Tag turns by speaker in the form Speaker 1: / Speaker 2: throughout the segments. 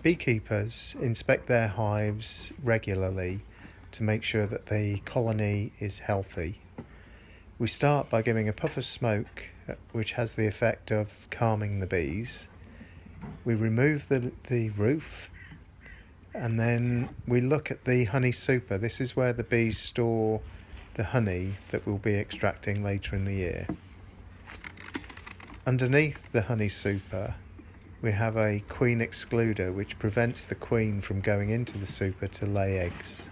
Speaker 1: Beekeepers inspect their hives regularly to make sure that the colony is healthy. We start by giving a puff of smoke, which has the effect of calming the bees. We remove the roof, and then we look at the honey super. This is where the bees store the honey that we'll be extracting later in the year. Underneath the honey super, we have a queen excluder which prevents the queen from going into the super to lay eggs.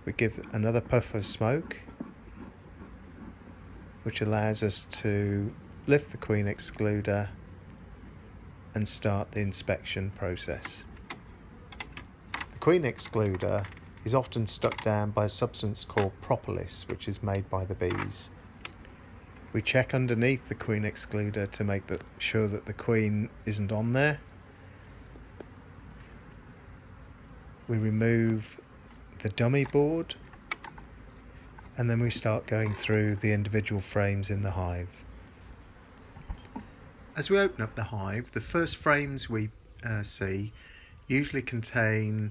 Speaker 1: We give another puff of smoke, which allows us to lift the queen excluder and start the inspection process. The queen excluder is often stuck down by a substance called propolis, which is made by the bees. We check underneath the queen excluder to make sure that the queen isn't on there. We remove the dummy board, and then we start going through the individual frames in the hive. As we open up the hive, the first frames we see usually contain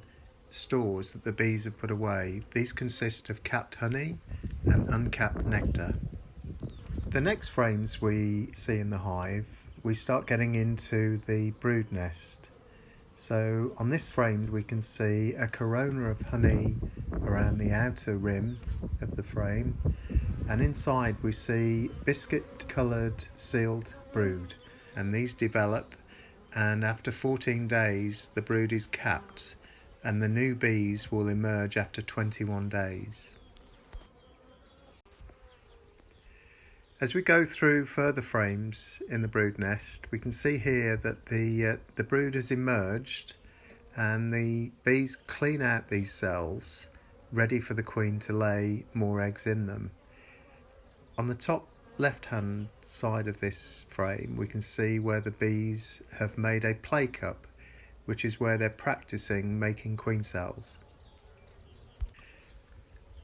Speaker 1: stores that the bees have put away. These consist of capped honey and uncapped nectar. The next frames we see in the hive, we start getting into the brood nest. So on this frame we can see a corona of honey around the outer rim of the frame, and inside we see biscuit coloured sealed brood, and these develop, and after 14 days the brood is capped and the new bees will emerge after 21 days. As we go through further frames in the brood nest, we can see here that the brood has emerged, and the bees clean out these cells, ready for the queen to lay more eggs in them. On the top left hand side of this frame, we can see where the bees have made a play cup, which is where they're practicing making queen cells.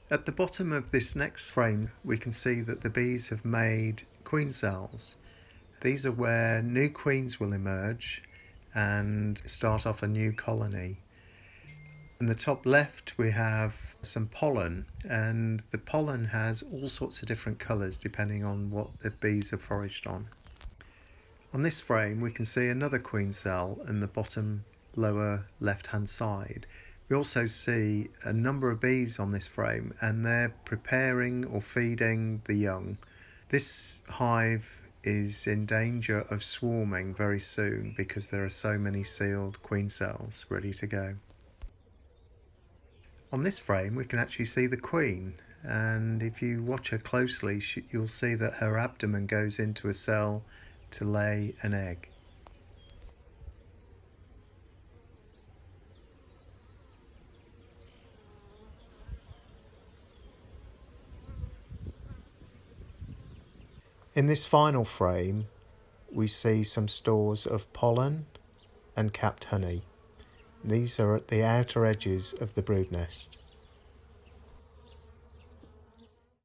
Speaker 1: At the bottom of this next frame, we can see that the bees have made queen cells. These are where new queens will emerge and start off a new colony. In the top left, we have some pollen, and the pollen has all sorts of different colours depending on what the bees have foraged on. On this frame, we can see another queen cell in the bottom lower left hand side. We also see a number of bees on this frame, and they're preparing or feeding the young. This hive is in danger of swarming very soon because there are so many sealed queen cells ready to go. On this frame we can actually see the queen, and if you watch her closely you'll see that her abdomen goes into a cell to lay an egg. In this final frame, we see some stores of pollen and capped honey. These are at the outer edges of the brood nest.